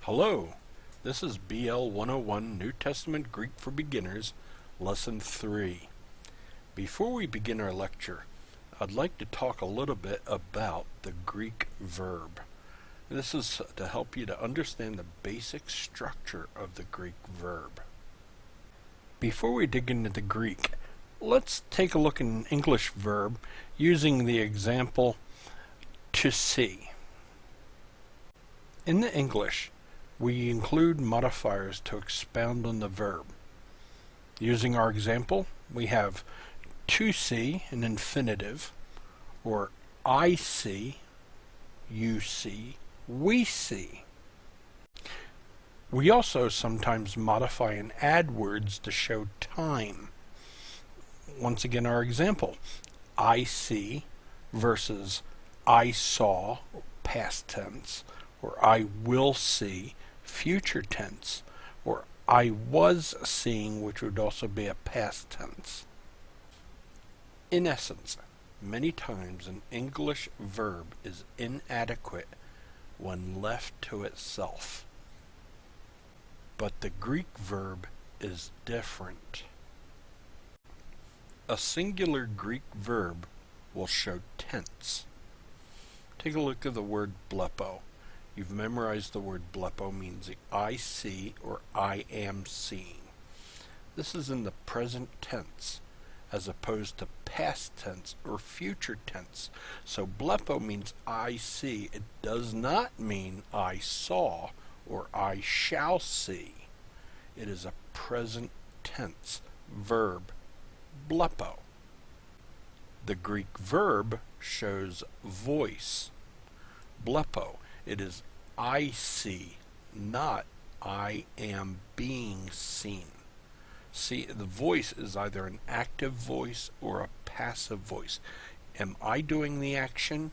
Hello, this is BL-101 New Testament Greek for Beginners, Lesson 3. Before we begin our lecture, I'd like to talk a little bit about the Greek verb. This is to help you to understand the basic structure of the Greek verb. Before we dig into the Greek, let's take a look at an English verb using the example to see. In the English, we include modifiers to expound on the verb. Using our example, we have to see, an infinitive, or I see, you see, we see. We also sometimes modify and add words to show time. Once again, our example, I see versus I saw, past tense, or I will see, future tense, or I was seeing, which would also be a past tense. In essence, many times an English verb is inadequate when left to itself. But the Greek verb is different. A singular Greek verb will show tense. Take a look at the word blepo. You've memorized the word blepo means I see or I am seeing. This is in the present tense as opposed to past tense or future tense. So blepo means I see. It does not mean I saw or I shall see. It is a present tense verb, blepo. The Greek verb shows voice, blepo. It is I see, not I am being seen. See, the voice is either an active voice or a passive voice. Am I doing the action,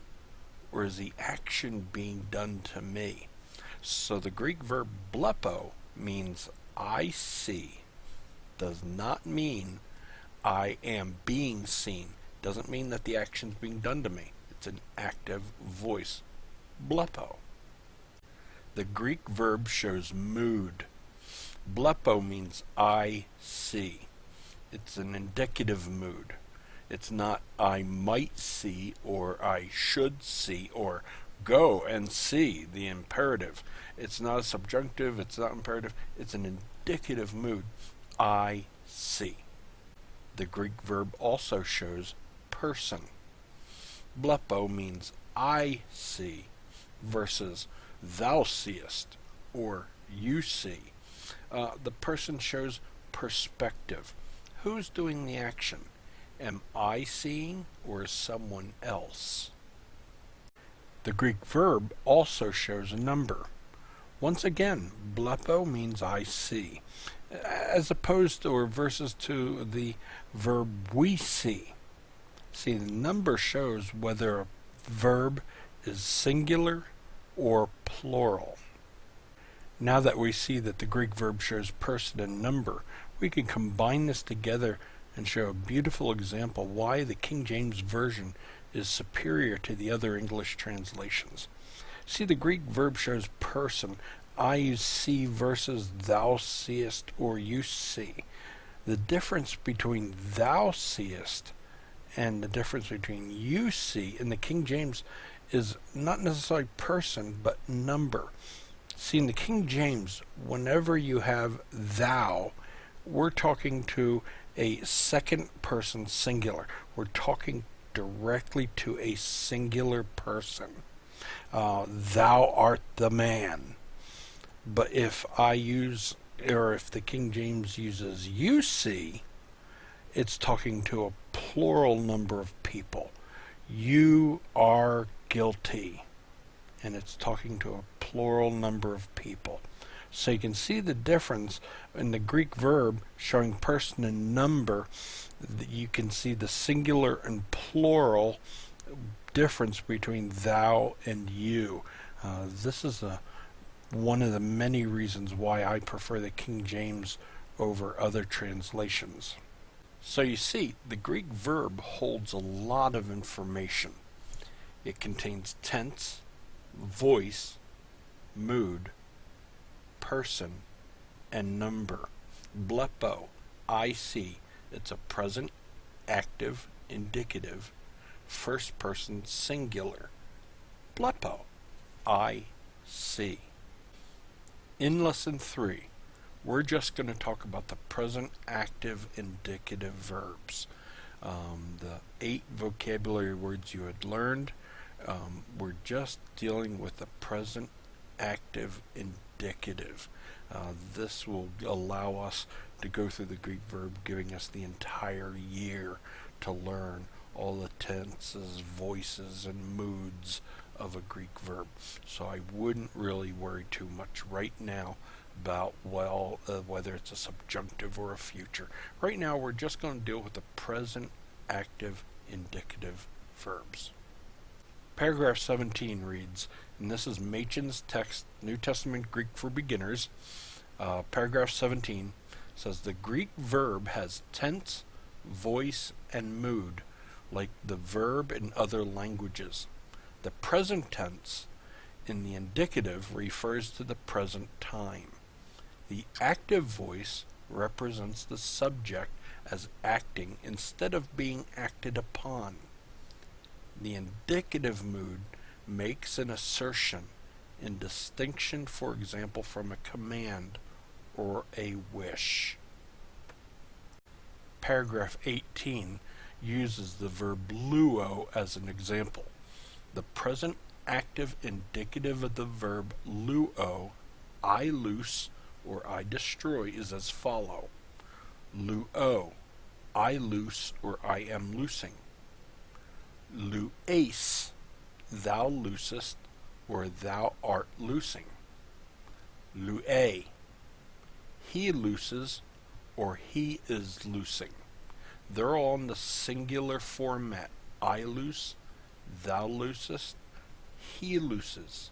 or is the action being done to me? So the Greek verb blepo means I see, does not mean I am being seen. Doesn't mean that the action's being done to me. It's an active voice, blepo. The Greek verb shows mood. Blepo means I see. It's an indicative mood. It's not I might see or I should see or go and see, the imperative. It's not a subjunctive, it's not imperative, it's an indicative mood. I see. The Greek verb also shows person. Blepo means I see versus thou seest or you see. The person shows perspective. Who's doing the action? Am I seeing or is someone else? The Greek verb also shows a number. Once again, blepo means I see, as opposed to or versus to the verb we see. See, the number shows whether a verb is singular or plural. Now that we see that the Greek verb shows person and number, we can combine this together and show a beautiful example why the King James Version is superior to the other English translations. See, the Greek verb shows person, I see versus thou seest or you see. The difference between thou seest and the difference between you see in the King James is not necessarily person, but number. See, in the King James, whenever you have thou, we're talking to a second person singular. We're talking directly to a singular person. Thou art the man. But if I use, or if the King James uses you see, it's talking to a plural number of people. You are guilty. And it's talking to a plural number of people. So you can see the difference in the Greek verb showing person and number. You can see the singular and plural difference between thou and you. This is one of the many reasons why I prefer the King James over other translations. So you see, the Greek verb holds a lot of information. It contains tense, voice, mood, person and number. Blepo, I see. It's a present active indicative first person singular. Blepo, I see. In lesson 3, we're just going to talk about the present active indicative verbs. The 8 vocabulary words you had learned, we're just dealing with the present active indicative. This will allow us to go through the Greek verb, giving us the entire year to learn all the tenses, voices, and moods of a Greek verb. So I wouldn't really worry too much right now about whether it's a subjunctive or a future. Right now we're just going to deal with the present active indicative verbs. Paragraph 17 reads, and this is Machen's text, New Testament Greek for Beginners. Paragraph 17 says the Greek verb has tense, voice, and mood like the verb in other languages. The present tense in the indicative refers to the present time. The active voice represents the subject as acting instead of being acted upon. The indicative mood makes an assertion in distinction, for example, from a command or a wish. Paragraph 18 uses the verb luo as an example. The present active indicative of the verb luo, I loose or I destroy, is as follow. Luo, I loose or I am loosing. Luace, thou loosest or thou art loosing. Luae, he looses or he is loosing. They're all in the singular format. I loose, thou loosest, he looses.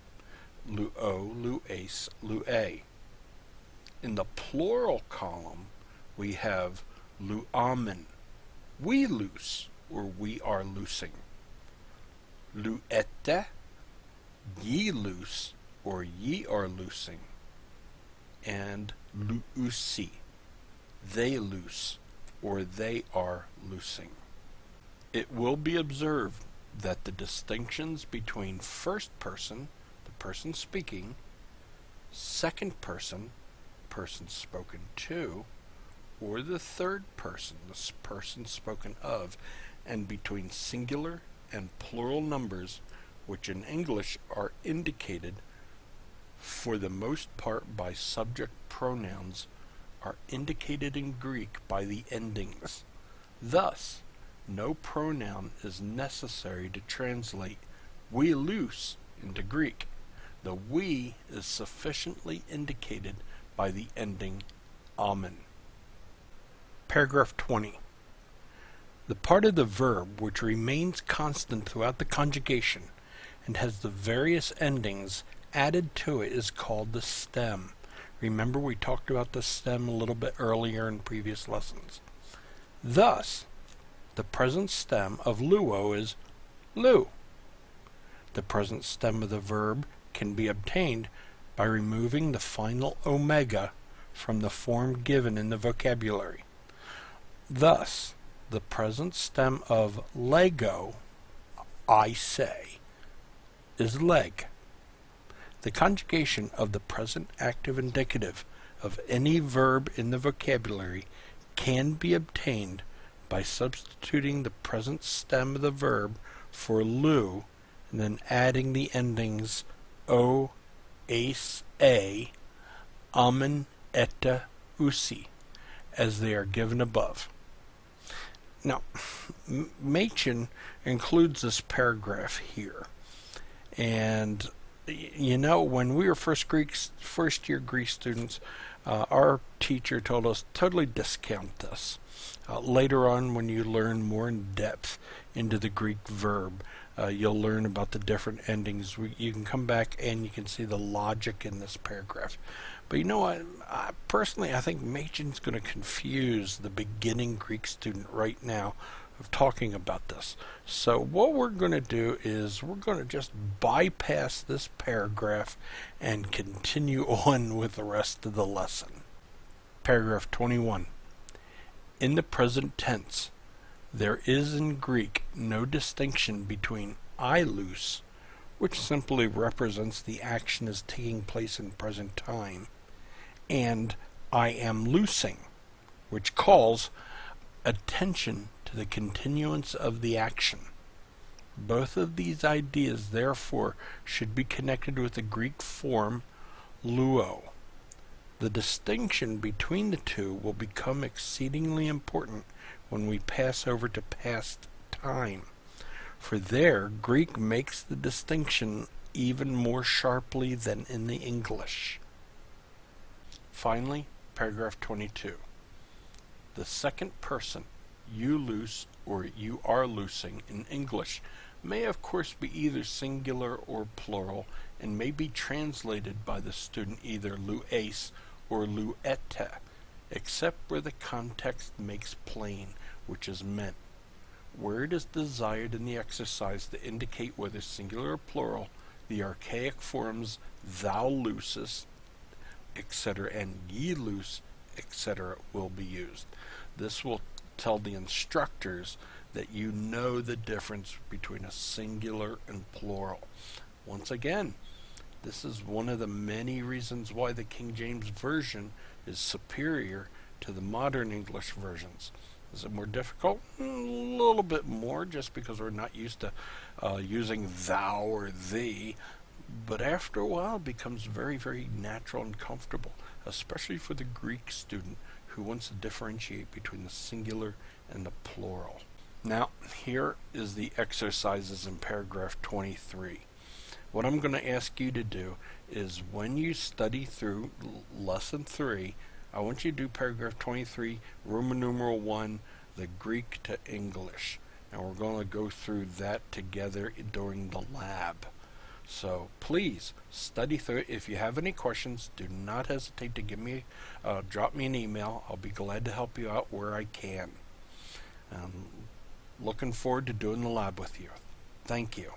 Luo, luace, luae. In the plural column, we have luamen, we loose or we are loosing. Luete, ye loose or ye are loosing. And luusi, they loose or they are loosing. It will be observed that the distinctions between first person, the person speaking, second person, person spoken to, or the third person, the person spoken of, and between singular and plural numbers, which in English are indicated for the most part by subject pronouns, are indicated in Greek by the endings. Thus, no pronoun is necessary to translate we loose into Greek. The we is sufficiently indicated by the ending amen. Paragraph 20. The part of the verb which remains constant throughout the conjugation and has the various endings added to it is called the stem. Remember, we talked about the stem a little bit earlier in previous lessons. Thus, the present stem of luo is lu. The present stem of the verb can be obtained by removing the final omega from the form given in the vocabulary. Thus, the present stem of lego, I say, is leg. The conjugation of the present active indicative of any verb in the vocabulary can be obtained by substituting the present stem of the verb for lu and then adding the endings o, ace, a, amen, etta, usi, as they are given above. Now, Machen includes this paragraph here, and you know, when we were first-year Greek students, our teacher told us totally discount this. Later on, when you learn more in depth into the Greek verb, you'll learn about the different endings. You can come back and you can see the logic in this paragraph. But you know what? Personally, I think Machen's going to confuse the beginning Greek student right now of talking about this. So what we're going to do is we're going to just bypass this paragraph and continue on with the rest of the lesson. Paragraph 21. In the present tense, there is in Greek no distinction between I loose, which simply represents the action as taking place in present time, and I am loosing, which calls attention to the continuance of the action. Both of these ideas, therefore, should be connected with the Greek form luo. The distinction between the two will become exceedingly important when we pass over to past time, for there Greek makes the distinction even more sharply than in the English. Finally, paragraph 22. The second person, you loose or you are loosing in English, may of course be either singular or plural, and may be translated by the student either lues or luete, except where the context makes plain which is meant. Where it is desired in the exercise to indicate whether singular or plural, the archaic forms thou loosest, etc., and ye loose, etc., will be used. This will tell the instructors that you know the difference between a singular and plural. Once again, this is one of the many reasons why the King James Version is superior to the modern English versions. Is it more difficult? A little bit more, just because we're not used to using thou or thee. But after a while, it becomes very, very natural and comfortable, especially for the Greek student who wants to differentiate between the singular and the plural. Now, here is the exercises in paragraph 23. What I'm going to ask you to do is when you study through lesson 3, I want you to do paragraph 23, Roman numeral 1, the Greek to English. And we're going to go through that together during the lab. So please study through it. If you have any questions, do not hesitate to drop me an email. I'll be glad to help you out where I can. Looking forward to doing the lab with you. Thank you.